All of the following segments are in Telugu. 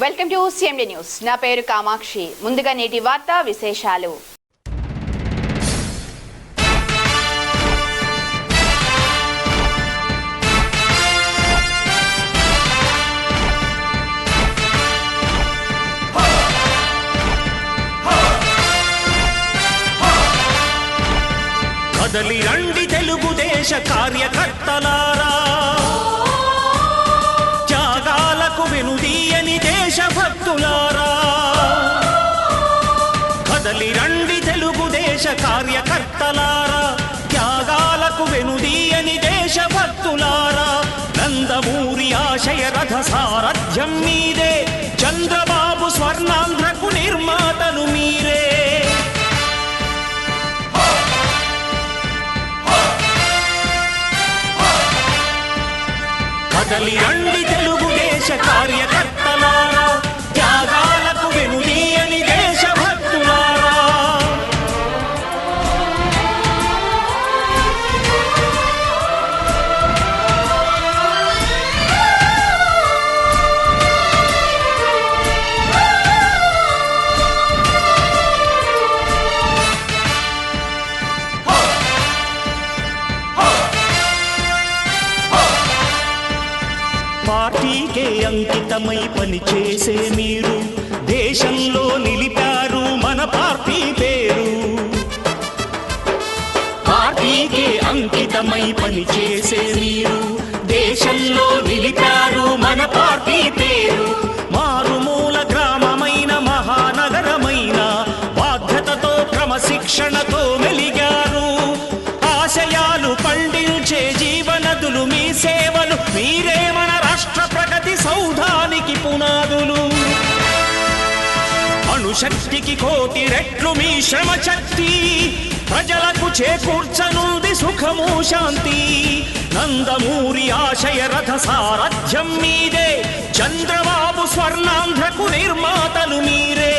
Welcome to CMD news. నా పేరు కామాక్షి. ముందుగా నేటి వార్తా విశేషాలు. కదలి రండి తెలుగుదేశ కార్యకర్తలారా, త్యాగాలకు వెనుదీయని దేశభక్తులారా. కదలి రండి తెలుగుదేశ కార్యకర్తలారా, త్యాగాలకు వెనుదీయని దేశభక్తులారా. నందమూరి ఆశయ రథ సారథ్యం మీదే, చంద్రబాబు స్వర్ణాంధ్రకు నిర్మాతలు మీరే. కదలి రండి తెలుగుదేశ కార్యకర్తలారా, త్యాగాలకు వెనుదీయని దేశభక్తులారా. పార్టీకే అంకితమై పనిచేసే మీరు దేశంలో నిలిపారు మన పార్టీ పేరు. పార్టీకే అంకితమై పనిచేసే మీరు దేశంలో నిలిపారు మన పార్టీ పేరు. మారుమూల గ్రామమైన మహానగరమైన బాధ్యతతో క్రమశిక్షణతో మెలిగారు. ఆశయాలు పండించే జీవనదులు మీ సేవలు, మీరే మన రాష్ట్ర ప్రగతి సౌధానికి పునాదులు. అణుశక్తికి కోటి రెట్లు మీ శ్రమ శక్తి, ప్రజలకు చేకూర్చనుంది సుఖము శాంతి. నందమూరి ఆశయ రథ సారథ్యం మీదే, చంద్రబాబు స్వర్ణాంధ్రకు నిర్మాతలు మీరే.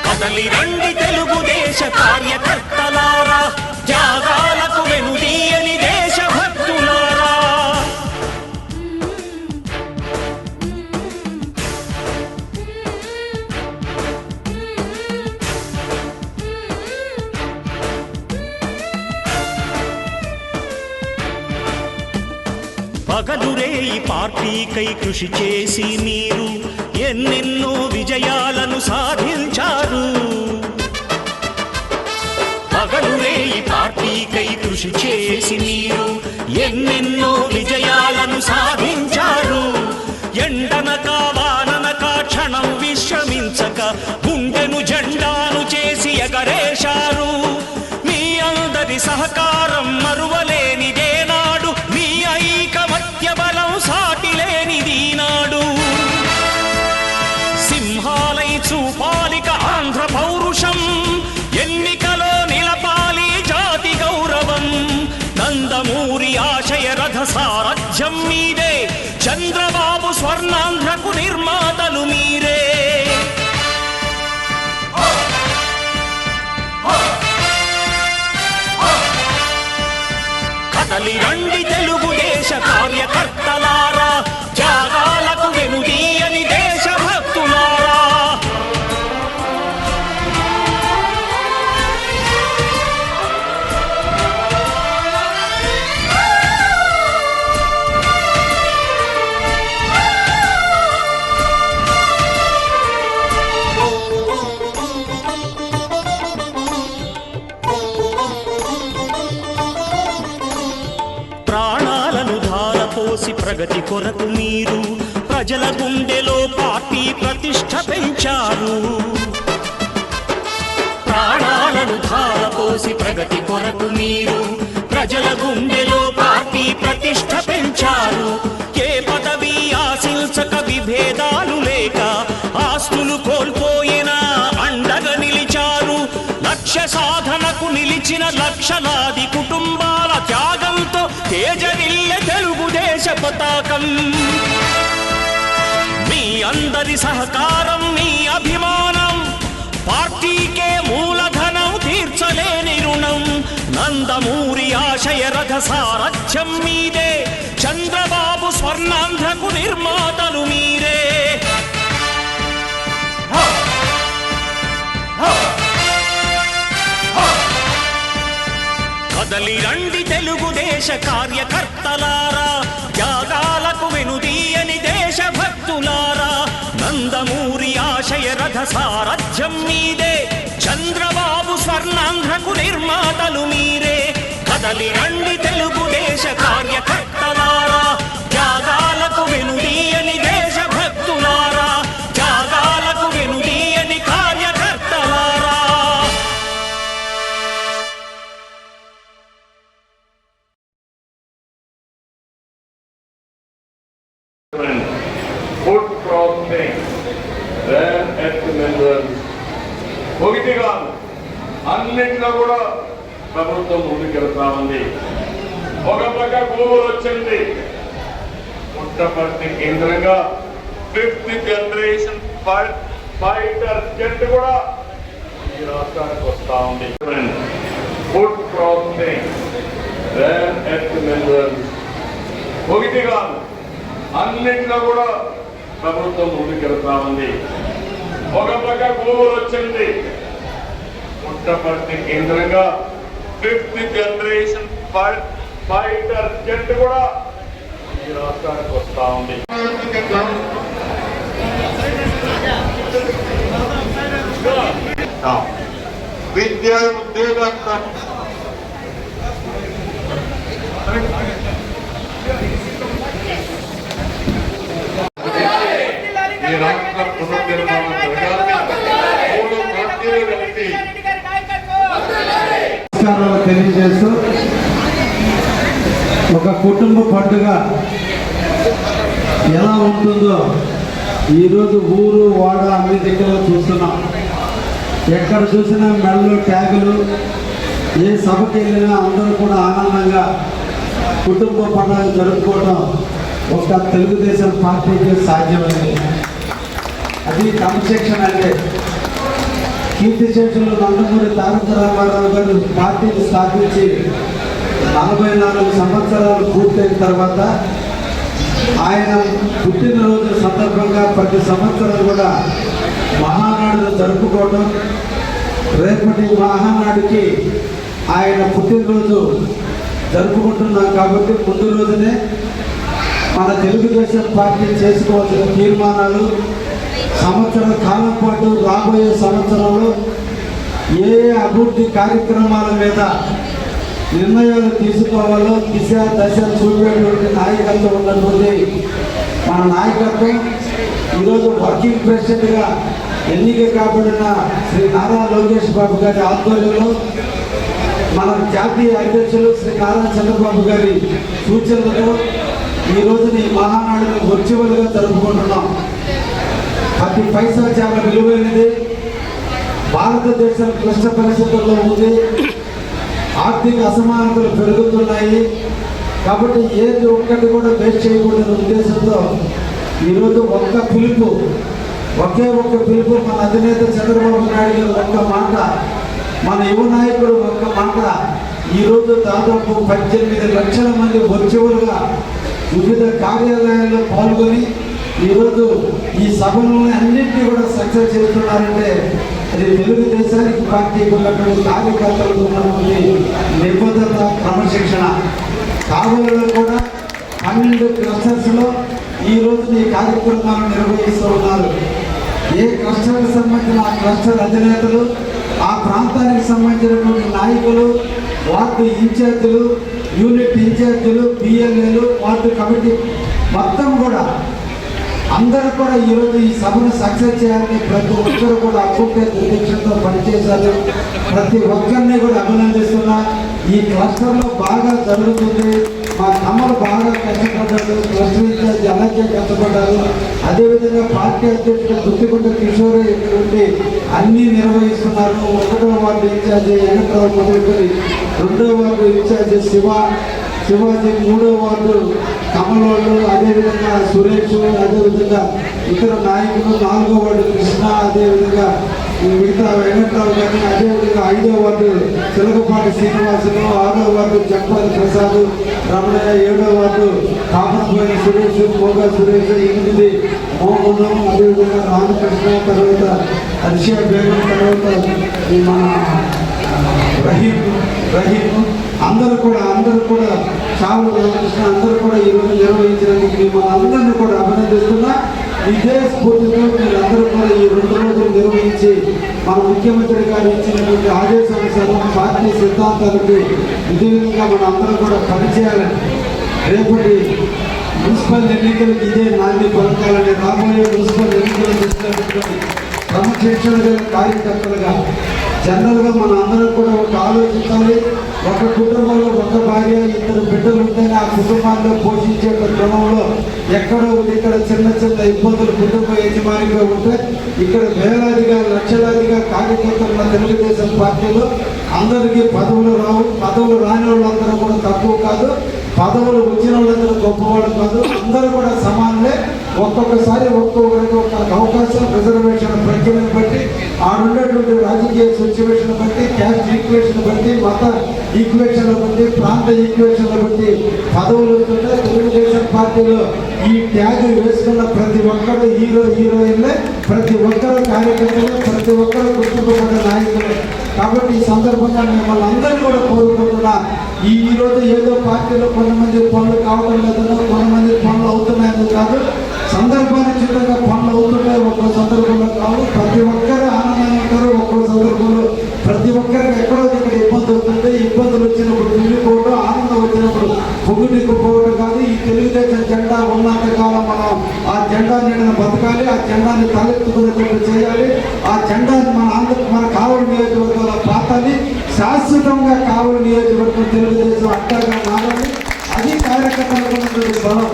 కదలి రండి తెలుగుదేశ కార్యకర్తలారా, త్యాగాలకు వెనుదీయని దేశభక్తులారా. పగలురే ఈ పార్టీకై కృషి చేసి మీరు ఎన్నెన్నో విజయాలను సాధించారు. పగలురే ఈ పార్టీకై కృషి చేసి మీరు ఎన్నెన్నో విజయాలను సాధించారు. ఎండనక వాననక క్షణం విశ్రమించక గుండెను జెండాను చేసి ఎగరేశారు. మీ అందరి సహకారం మరువలేనిదే నాడు, మీ ఐకమత్య బలం సాటిలేనిది నాడు. సింహాలై చూపాలిక ఆంధ్ర పౌరుషం, ఎన్నికలో నిలపాలి జాతి గౌరవం. నందమూరి ఆశయ రథ సారథ్యం మీదే, చంద్రబాబు స్వర్ణాంధ్రకు నిర్మాతలు మీరే. కదలి రండి తెలుగుదేశ కార్యకర్తలారా, త్యాగాలకు వెనుదీయని దేశభక్తులారా. ప్రాణాలను ధారపోసి ప్రగతి కొరకు మీరు ప్రజల గుండెలో పార్టీ ప్రతిష్ఠ పెంచారు. ప్రాణాలను ధారపోసి ప్రగతి కొరకు మీరు ప్రజల గుండెలో పార్టీ ప్రతిష్ఠ పెంచారు. ఏ పదవి ఆశించక విభేదాలు లేక ఆస్తులు కోల్పోయినా అండగా నిలిచారు. లక్ష్య సాధనకు నిలిచిన లక్షలాది కుటుంబాల త్యాగంతో తేజరిల్లె తెలుగుదేశ పతాకం. మీ అందరి సహకారం, మీ అభిమానం పార్టీకే మూలధనం తీర్చలేని రుణం. నందమూరి ఆశయ ఆశయరథ సారథ్యం మీదే, చంద్రబాబు స్వర్ణాంధ్రకు నిర్మాతలు మీరే. కదలి రండి తెలుగుదేశ కార్యకర్తలారా, త్యాగాలకు వెనుదీయని దేశభక్తులారా. నందమూరి ఆశయరథ సారథ్యం మీదే, చంద్రబాబు స్వర్ణాంధ్రకు నిర్మాతలు మీరే. కదలి రండి తెలుగుదేశ కార్యకర్తలారా, త్యాగాలకు వెనుదీయని దేశభక్తులారా, త్యాగాలకు వెనుదీయని కార్యకర్తలారా. foot crossing ran at the members. ఒకటిగా అన్నింటిలో కూడా ప్రభుత్వం ముందుకెళ్తా ఉంది. ఒక పక్క గూగుల్ వచ్చింది, పుట్టపర్తి కేంద్రంగా 5th జనరేషన్ ఫైటర్ జెట్ కూడా ఈ రాష్ట్రానికి వస్తా ఉంది. Foot crossing ran at the members. ఒకటిగా అన్నింటిలో కూడా ప్రభుత్వం ముందుకెళ్తా ఉంది. ఒక పక్క గూగుల్ వచ్చింది, పుట్టపర్తి కేంద్రంగా 5th జనరేషన్ ఫైటర్ జెట్ కూడా ఈ రాష్ట్రానికి వస్తా ఉంది. విద్యా ఉద్యోగం ఈ రాష్ట్ర పునర్నిర్మాణం తెలియజేస్తూ ఒక కుటుంబ పండుగ ఎలా ఉంటుందో ఈరోజు ఊరు వాడ అన్ని దగ్గర చూస్తున్నాం. ఎక్కడ చూసినా మెడలు ట్యాగులు, ఏ సభకి వెళ్ళినా అందరూ కూడా ఆనందంగా కుటుంబ పండుగ జరుపుకోవడం ఒక తెలుగుదేశం పార్టీకి సాధ్యమైంది. అది క్రమశిక్షణ. అంటే కీర్తిశేషులు నందమూరి తారక రామారావు గారు పార్టీని స్థాపించి 44 సంవత్సరాలు పూర్తయిన తర్వాత ఆయన పుట్టినరోజు సందర్భంగా ప్రతి సంవత్సరం కూడా మహానాడును జరుపుకోవడం, రేపటి మహానాడుకి ఆయన పుట్టినరోజు జరుపుకుంటున్నాం. కాబట్టి ముందు రోజునే మన తెలుగుదేశం పార్టీ చేసుకోవాల్సిన తీర్మానాలు, సంవత్సర కాలం పాటు రాబోయే సంవత్సరంలో ఏ అభివృద్ధి కార్యక్రమాల మీద నిర్ణయాలు తీసుకోవాలో దిశ దశ చూపేటువంటి నాయకత్వం ఉన్నటువంటి మన నాయకత్వం ఈరోజు వర్కింగ్ ప్రెసిడెంట్గా ఎన్నిక కాబడిన శ్రీ నారా లోకేష్ బాబు గారి ఆధ్వర్యంలో మన జాతీయ అధ్యక్షులు శ్రీ నారా చంద్రబాబు గారి సూచనలతో ఈ రోజుని మహానాడును వర్చువల్గా జరుపుకుంటున్నాం. ప్రతి పైసా చాలా విలువైనది. భారతదేశం క్లిష్ట పరిస్థితుల్లో ఉంది, ఆర్థిక అసమానతలు పెరుగుతున్నాయి. కాబట్టి ఏది ఒక్కటి కూడా వేస్ట్ చేయకూడదనే ఉద్దేశంతో ఈరోజు ఒకే ఒక్క పిలుపు మన అధినేత చంద్రబాబు నాయుడు గారు ఒక్క మాట, మన యువ నాయకుడు ఒక్క మాట ఈరోజు దాదాపు 18 లక్షల మంది వర్చువల్గా వివిధ కార్యాలయాల్లో పాల్గొని ఈరోజు ఈ సభలను అన్నింటినీ కూడా సక్సెస్ చేస్తున్నారంటే అది తెలుగుదేశానికి పార్టీకి ఉన్నటువంటి కార్యకర్తలకు ఉన్నటువంటి నిబద్ధత, క్రమశిక్షణ. కావలిలో కూడా 12 క్లస్టర్స్లో ఈ రోజు ఈ కార్యక్రమాలను నిర్వహిస్తూ ఉన్నారు. ఏ క్లస్టర్కి సంబంధించిన ఆ క్లస్టర్ అధినేతలు, ఆ ప్రాంతానికి సంబంధించినటువంటి నాయకులు, వార్డు ఇన్ఛార్జీలు, యూనిట్ ఇన్ఛార్జీలు, పిఎల్ఏలు, వార్డు కమిటీ మొత్తం కూడా అందరూ కూడా ఈరోజు ఈ సభను సక్సెస్ చేయాలని ప్రతి ఒక్కరు కూడా అప్పుడే దీక్షతో పనిచేశారు. ప్రతి ఒక్కరిని కూడా అభినందిస్తున్నా. ఈ క్లస్టర్లో బాగా జరుగుతుంది. మా తమ్ముడు బాగా కష్టపడ్డారు, క్లస్టర్ ఇన్ఛార్జ్ అలాగే కష్టపడ్డారు. అదేవిధంగా పార్టీ అధ్యక్షుడు గుత్తికొండ కిషోర్ ఇక్కడ ఉండి అన్నీ నిర్వహిస్తున్నారు. 1వ వార్డు ఇన్ఛార్జి వెంకట్రావు మొదలుకొని 2వ వార్డు ఇన్ఛార్జి శివాజీ, 3వ వార్డు కమలోళ్ళు, అదేవిధంగా సురేష్, అదేవిధంగా ఇతర నాయకులు, 4వ వార్డు కృష్ణ, అదేవిధంగా మిగతా వెంకట్రావు కానీ, అదేవిధంగా 5వ వార్డు చిలకపాటి శ్రీనివాసులు, 6వ వార్డు జంపాలి ప్రసాద్, రమణయ్య, 7వ వార్డు కాపనపోయిన సురేష్, మోగా సురేష్, 8 మోహనం, అదేవిధంగా రామకృష్ణ, తర్వాత హర్ష బేగం, తర్వాత మన రహీం అందరూ కూడా చాలు రామకృష్ణ అందరూ కూడా ఈరోజు నిర్వహించడానికి మిమ్మల్ని అందరినీ కూడా అభినందిస్తున్నా. ఇదే స్ఫూర్తితో మీరందరూ కూడా ఈ 2 రోజులు నిర్వహించి మన ముఖ్యమంత్రి గారు ఇచ్చినటువంటి ఆదేశానుసారం పార్టీ సిద్ధాంతాలకు విధంగా మన అందరూ కూడా పనిచేయాలని, రేపటి మున్సిపల్ ఎన్నికలకు ఇదే నాంది పలకాలని, రాబోయే మున్సిపల్ ఎన్నికలు తీసుకున్నటువంటి క్రమశిక్షణ గల కార్యకర్తలుగా జనరల్గా మన అందరం కూడా ఒక ఆలోచించాలి. ఒక కుటుంబంలో ఒక భార్య, 2 బిడ్డలు ఉంటేనే ఆ కుటుంబాల్లో పోషించే క్రమంలో ఎక్కడో ఇక్కడ చిన్న ఇబ్బందులు కుటుంబ యజమానిగా ఉంటే ఇక్కడ వేలాదిగా లక్షలాదిగా కార్యకర్తలు తెలుగుదేశం పార్టీలో అందరికీ పదవులు రావు. పదవులు రాని వాళ్ళందరూ కూడా తక్కువ కాదు, పదవులు వచ్చిన వాళ్ళందరూ గొప్పవాళ్ళు కాదు, అందరూ కూడా సమానమే. ఒక్కొక్కసారి ఒక్కొక్కరికి ఒక అవకాశం రిజర్వేషన్ ప్రక్రియను బట్టి, ఆడున్నటువంటి రాజకీయ సిచ్యువేషన్ బట్టి, క్యాస్ట్ ఈక్వేషన్ బట్టి, మత ఈక్వేషన్ బట్టి, ప్రాంత ఈక్వేషన్ బట్టి పదవులు వస్తుంటే తెలుగుదేశం పార్టీలో ఈ ట్యాగ్ వేసుకున్న ప్రతి ఒక్కరు హీరోయిన్లే, ప్రతి ఒక్కరు కార్యకర్తలు, ప్రతి ఒక్కరు గుర్తింపబడ్డ నాయకులు. కాబట్టి ఈ సందర్భంగా మిమ్మల్ని అందరూ కూడా కోరుకుంటున్నా. ఈరోజు ఏదో పార్టీలో కొంతమంది పనులు కావడం లేదనో, కొంతమంది పనులు అవుతున్నాయని కాదు, సందర్భానుచితంగా పనులు అవుతున్నాయి. ఒక్కో సందర్భంలో కావు, ప్రతి ఒక్కరు ఆనందంగా ఉంటారు. ఒక్కో సందర్భంలో ప్రతి ఒక్కరికి ఎక్కడో ఇక్కడ ఇబ్బంది అవుతుంది. ఇబ్బందులు వచ్చినప్పుడు తిరిగిపోవడం, ఆనందం వచ్చినప్పుడు పొగుడిపోవడం కాదు. ఈ తెలుగుదేశం జెండా ఉన్నంత కాలం మనం ఆ జెండా నీడను బతకాలి, ఆ జెండాని తలెత్తుకునేటట్టు చేయాలి. ఆ జెండాని మన కావలి నియోజకవర్గంలో పాతాలి. శాశ్వతంగా కావలి నియోజకవర్గం తెలుగుదేశం అట్టగా మారాలి. అది కార్యకర్తలకు ఉన్నటువంటి బలం.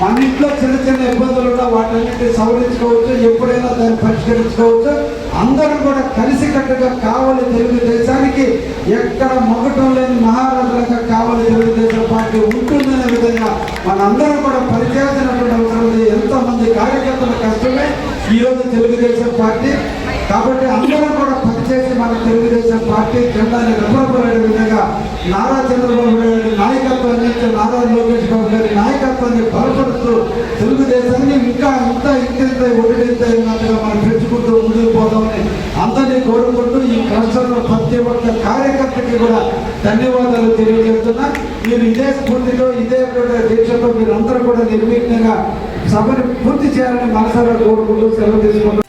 మన ఇంట్లో చిన్న ఇబ్బందులు ఉన్నా వాటన్నిటిని సవరించుకోవచ్చు, ఎప్పుడైనా దాన్ని పరిష్కరించుకోవచ్చు. అందరూ కూడా కలిసికట్టుగా కావలి తెలుగుదేశానికి ఎక్కడ మొగటం లేని మహారాజులుగా కావలి తెలుగుదేశం పార్టీ ఉంటుందనే విధంగా మనందరూ కూడా పనిచేయాల్సినటువంటి అవసరం ఉంది. ఎంతోమంది కార్యకర్తల కష్టమే ఈరోజు తెలుగుదేశం పార్టీ. కాబట్టి అందరూ కూడా పనిచేసి మన తెలుగుదేశం పార్టీ జెండాని రెపరెపలాడే విధంగా నారా చంద్రబాబు గారి నాయకత్వాన్ని, నారా లోకేష్ బాబు గారి నాయకత్వాన్ని బలపరుస్తూ తెలుగుదేశాన్ని ఇంకా ఇంత ఉన్నట్టుగా మనం పెంచుకుంటూ ముందుకు పోదామని అందరినీ కోరుకుంటూ ఈ రాష్ట్రంలో ప్రతి ఒక్క కార్యకర్తకి కూడా ధన్యవాదాలు తెలియజేస్తున్నా. మీరు ఇదే స్ఫూర్తితో, ఇదే దీక్షతో మీరు అందరూ కూడా నిర్విఘ్నంగా సభను పూర్తి చేయాలని మనసారా కోరుకుంటూ సెలవు తీసుకుంటున్నారు.